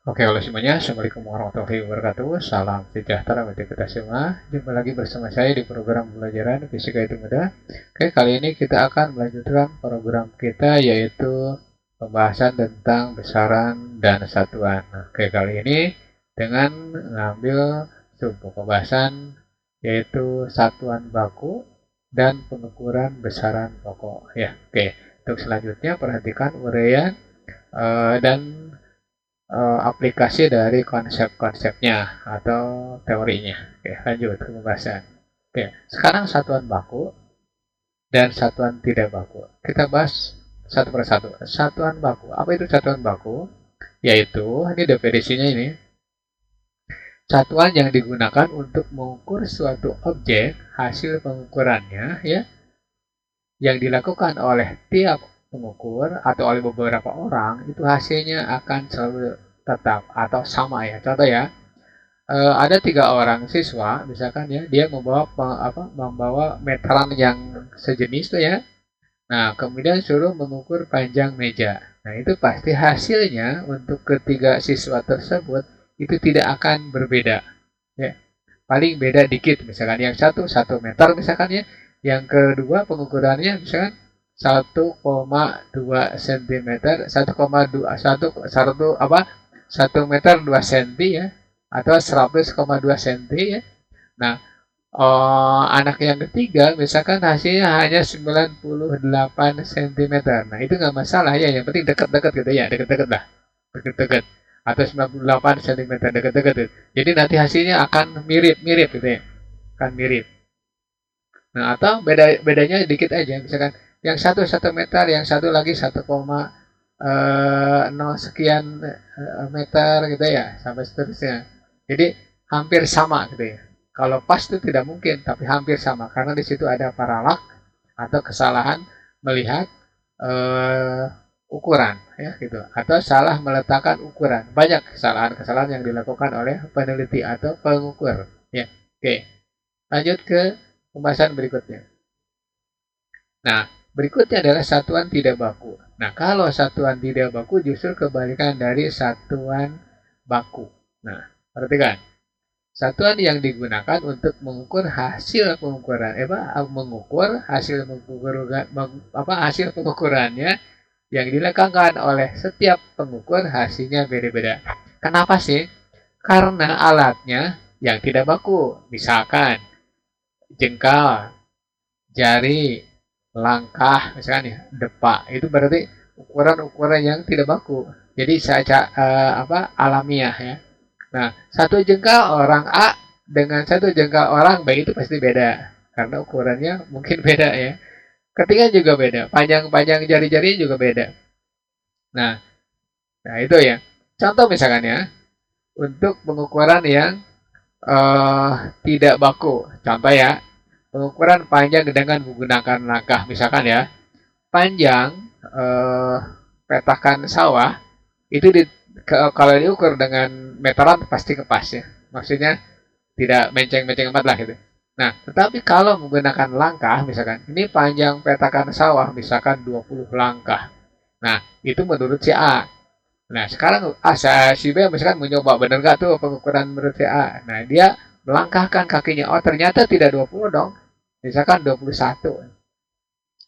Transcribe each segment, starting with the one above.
Oke, halo semuanya. Assalamualaikum warahmatullahi wabarakatuh. Salam sejahtera bagi kita semua. Jumpa lagi bersama saya di program pembelajaran Fisika Itu Mudah. Oke, kali ini kita akan melanjutkan program kita yaitu pembahasan tentang besaran dan satuan. Oke, kali ini dengan mengambil sub pembahasan yaitu satuan baku dan pengukuran besaran pokok. Ya, oke. Untuk selanjutnya perhatikan uraian dan aplikasi dari konsep-konsepnya atau teorinya. Oke, lanjut ke pembahasan. Oke, sekarang satuan baku dan satuan tidak baku. Kita bahas satu persatu. Satuan baku. Apa itu satuan baku? Yaitu, ini definisinya ini, satuan yang digunakan untuk mengukur suatu objek, hasil pengukurannya, ya, yang dilakukan oleh tiap pengukur atau oleh beberapa orang, itu hasilnya akan selalu tetap atau sama ya. Contoh ya, ada 3 orang siswa, misalkan ya, dia membawa meteran yang sejenis tuh ya. Nah, kemudian suruh mengukur panjang meja. Nah, itu pasti hasilnya untuk ketiga siswa tersebut itu tidak akan berbeda. Ya, paling beda dikit, misalkan yang satu 1 meter misalkan ya, yang kedua pengukurannya misalkan 1,2 cm, 1,2 1 meter 2 cm ya, atau 100,2 cm ya. Nah, anak yang ketiga misalkan hasilnya hanya 98 cm. Nah, itu nggak masalah ya, yang penting dekat-dekat gitu ya, dekat-dekat lah, dekat-dekat, atau 98 cm, dekat-dekat gitu. Jadi nanti hasilnya akan mirip-mirip gitu ya, akan mirip. Nah, atau bedanya dikit aja, misalkan yang satu 1 meter, yang satu lagi 1,0 sekian meter gitu ya, sampai seterusnya. Jadi hampir sama gitu ya. Kalau pas itu tidak mungkin, tapi hampir sama karena di situ ada paralak atau kesalahan melihat eh, ukuran ya gitu, atau salah meletakkan ukuran. Banyak kesalahan-kesalahan yang dilakukan oleh peneliti atau pengukur ya. Oke, lanjut ke pembahasan berikutnya. Nah, berikutnya adalah satuan tidak baku. Nah, kalau satuan tidak baku justru kebalikan dari satuan baku. Nah, perhatikan. Satuan yang digunakan untuk mengukur hasil pengukuran, mengukur hasil hasil pengukurannya yang dilakukan oleh setiap pengukur hasilnya beda-beda. Kenapa sih? Karena alatnya yang tidak baku. Misalkan jengkal, jari, langkah, misalkan ya, depak. Itu berarti ukuran-ukuran yang tidak baku. Jadi saya alamiah ya. Nah, satu jengkal orang A dengan satu jengkal orang B itu pasti beda. Karena ukurannya mungkin beda ya. Ketinggian juga beda. Panjang-panjang jari-jarinya juga beda. Nah, nah itu ya. Contoh misalkan ya, untuk pengukuran yang tidak baku. Contoh ya, pengukuran panjang dengan menggunakan langkah. Misalkan ya, panjang eh, petakan sawah itu kalau diukur dengan meteran pasti kepas ya. Maksudnya tidak menceng-menceng amat lah gitu. Nah, tetapi kalau menggunakan langkah misalkan, ini panjang petakan sawah misalkan 20 langkah. Nah, itu menurut si A. Nah, sekarang si B misalkan mencoba benar nggak tuh pengukuran menurut si A. Nah, dia melangkahkan kakinya. Oh, ternyata tidak 20 dong. Misalkan 21.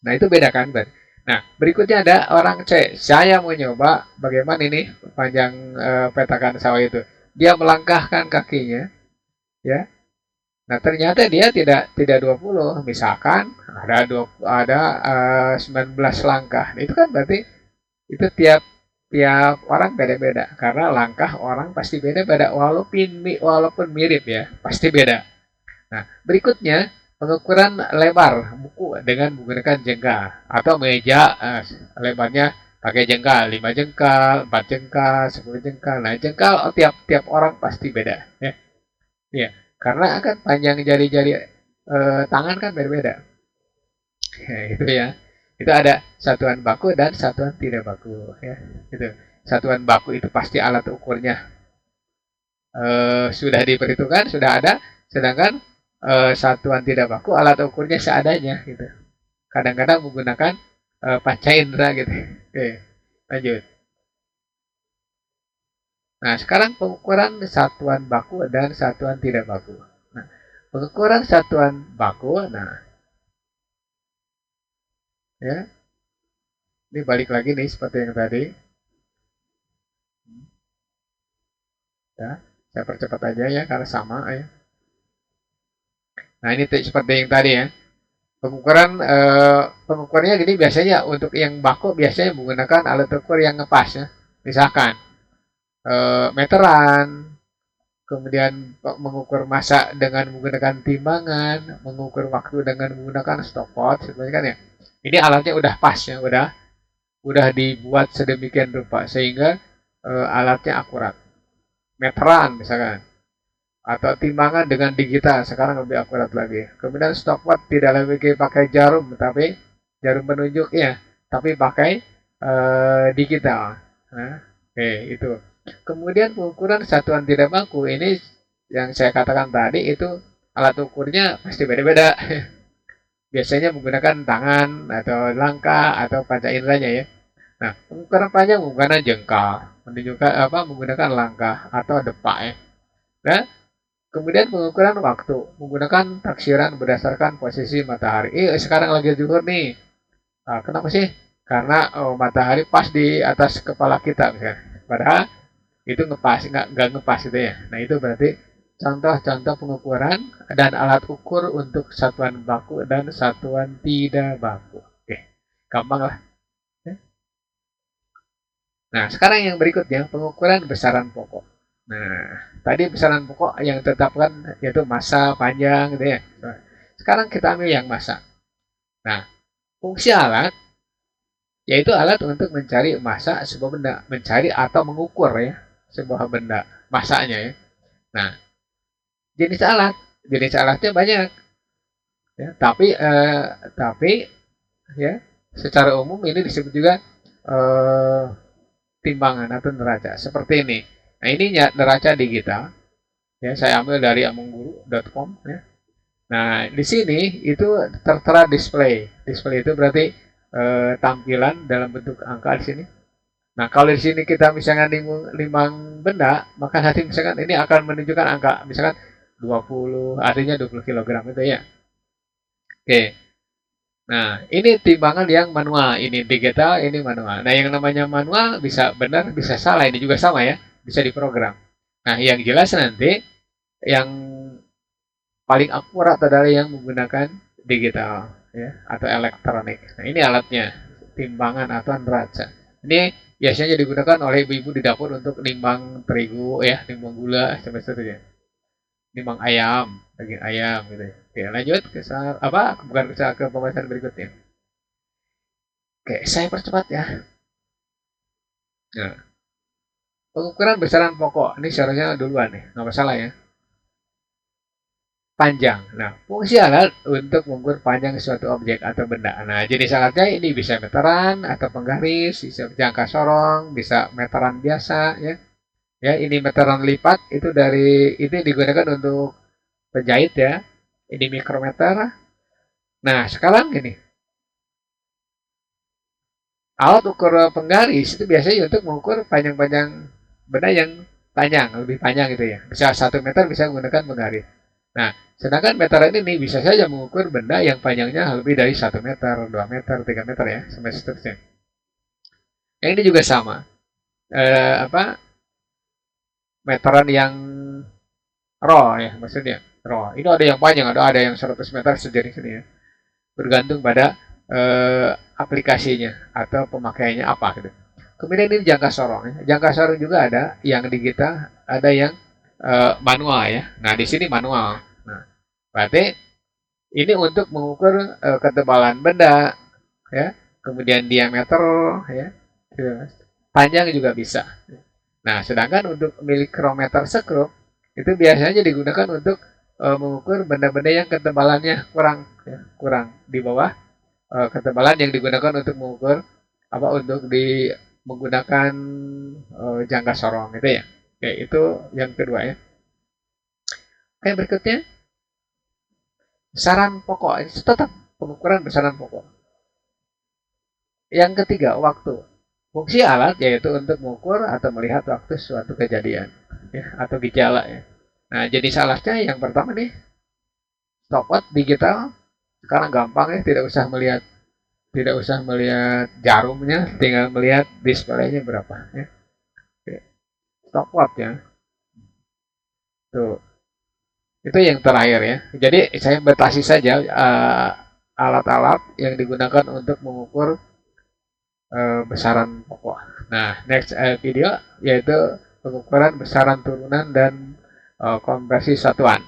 Nah, itu beda kan, Ber? Nah, berikutnya ada orang C. Saya mau nyoba bagaimana ini panjang petakan sawah itu. Dia melangkahkan kakinya, ya. Nah, ternyata dia tidak 20. Misalkan ada 19 langkah. Nah, itu kan berarti itu tiap tiap orang beda-beda karena langkah orang pasti beda-beda walaupun mirip ya, pasti beda. Nah, berikutnya pengukuran lebar buku dengan menggunakan jengkal atau meja lebarnya pakai jengkal, 5 jengkal, 4 jengkal, 10 jengkal. Nah, jengkal tiap orang pasti beda ya. Ya, karena akan panjang jari-jari tangan kan berbeda. Ya, itu ya. Itu ada satuan baku dan satuan tidak baku ya. Itu. Satuan baku itu pasti alat ukurnya sudah diperhitungkan, sudah ada, sedangkan satuan tidak baku alat ukurnya seadanya gitu. Kadang-kadang menggunakan panca indera gitu. Oke, lanjut. Nah, sekarang pengukuran satuan baku dan satuan tidak baku. Nah, pengukuran satuan baku, nah, ya, ini balik lagi nih seperti yang tadi. Ya, saya percepat aja ya karena sama ya. Nah, ini seperti yang tadi ya. Pengukurannya gini biasanya untuk yang baku biasanya menggunakan alat ukur yang ngepas ya. Misalkan meteran, kemudian mengukur massa dengan menggunakan timbangan, mengukur waktu dengan menggunakan stopwatch, sebenarnya kan ya. Ini alatnya udah pas ya, udah dibuat sedemikian rupa sehingga alatnya akurat. Meteran misalkan atau timbangan dengan digital sekarang lebih akurat lagi. Kemudian stopwatch tidak lagi pakai jarum tapi jarum penunjuknya, tapi pakai digital. Nah, oke itu. Kemudian pengukuran satuan tidak baku ini yang saya katakan tadi itu alat ukurnya pasti beda-beda. Biasanya menggunakan tangan atau langkah atau panca inderanya ya. Nah, pengukuran panjang menggunakan jengkal, menunjukkan apa menggunakan langkah atau depak ya. Nah, kemudian pengukuran waktu menggunakan taksiran berdasarkan posisi matahari. Sekarang lagi zuhur nih. Nah, kenapa sih? Karena matahari pas di atas kepala kita misalnya. Padahal itu nggak ngepas itu ya. Nah itu berarti contoh-contoh pengukuran dan alat ukur untuk satuan baku dan satuan tidak baku. Oke, gampang lah. Nah sekarang yang berikutnya pengukuran besaran pokok. Nah tadi besaran pokok yang ditetapkan yaitu massa panjang gitu ya. Sekarang kita ambil yang massa. Nah fungsi alat yaitu alat untuk mencari massa sebuah benda, mencari atau mengukur ya sebuah benda massanya ya. Nah jenis alat, jenis alatnya banyak, ya. Tapi ya secara umum ini disebut juga eh, timbangan atau neraca seperti ini. Nah ini neraca digital, ya saya ambil dari amungguru.com ya. Nah di sini itu tertera display, display itu berarti tampilan dalam bentuk angka di sini. Nah kalau di sini kita misalkan limbang benda, maka nanti misalkan ini akan menunjukkan angka, misalkan 20, artinya 20 kg itu ya. Oke. Nah, ini timbangan yang manual, ini digital, ini manual. Nah, yang namanya manual bisa benar, bisa salah, ini juga sama ya, bisa diprogram. Nah, yang jelas nanti yang paling akurat adalah yang menggunakan digital ya atau elektronik. Nah, ini alatnya, timbangan atau neraca. Ini biasanya digunakan oleh ibu-ibu di dapur untuk nimbang terigu ya, nimbang gula, sampai seterusnya. Nimbang ayam, daging ayam gitu. Oke, lanjut ke apa? Bukan ke pembahasan berikutnya. Oke, saya percepat ya. Nah, pengukuran besaran pokok. Ini seharusnya duluan nih, nggak masalah ya. Panjang. Nah, fungsi alat untuk mengukur panjang suatu objek atau benda. Nah, jenis alatnya ini bisa meteran atau penggaris, bisa jangka sorong, bisa meteran biasa ya. Ya, ini meteran lipat itu dari itu digunakan untuk penjahit ya. Ini mikrometer. Nah, sekarang ini alat ukur penggaris itu biasanya untuk mengukur panjang-panjang benda yang panjang, lebih panjang gitu ya. Bisa 1 meter bisa menggunakan penggaris. Nah, sedangkan meteran ini bisa saja mengukur benda yang panjangnya lebih dari 1 meter, 2 meter, 3 meter ya, sampai seterusnya. Yang ini juga sama. Apa meteran yang raw ya, maksudnya raw. Ini ada yang panjang, ada yang 100 meter sejenis ini ya. Bergantung pada aplikasinya atau pemakaiannya apa gitu. Kemudian ini jangka sorong. Ya. Jangka sorong juga ada yang digital, ada yang manual ya. Nah di sini manual. Nah, berarti ini untuk mengukur ketebalan benda, ya. Kemudian diameter, ya. Panjang juga bisa. Nah, sedangkan untuk mikrometer sekrup itu biasanya digunakan untuk mengukur benda-benda yang ketebalannya kurang, ya, kurang di bawah ketebalan yang digunakan untuk mengukur apa untuk menggunakan jangka sorong itu ya. Oke, itu yang kedua ya. Oke, berikutnya besaran pokok. Itu tetap pengukuran besaran pokok. Yang ketiga, waktu. Fungsi alat yaitu untuk mengukur atau melihat waktu suatu kejadian ya, atau gejala ya. Nah, jenis alatnya yang pertama nih, stopwatch digital. Sekarang gampang ya, tidak usah melihat jarumnya, tinggal melihat displaynya berapa ya. Oke. Stopwatch ya. Tuh. Itu yang terakhir ya. Jadi saya batasi saja alat-alat yang digunakan untuk mengukur besaran pokok. Nah, next video yaitu pengukuran besaran turunan dan kompresi satuan.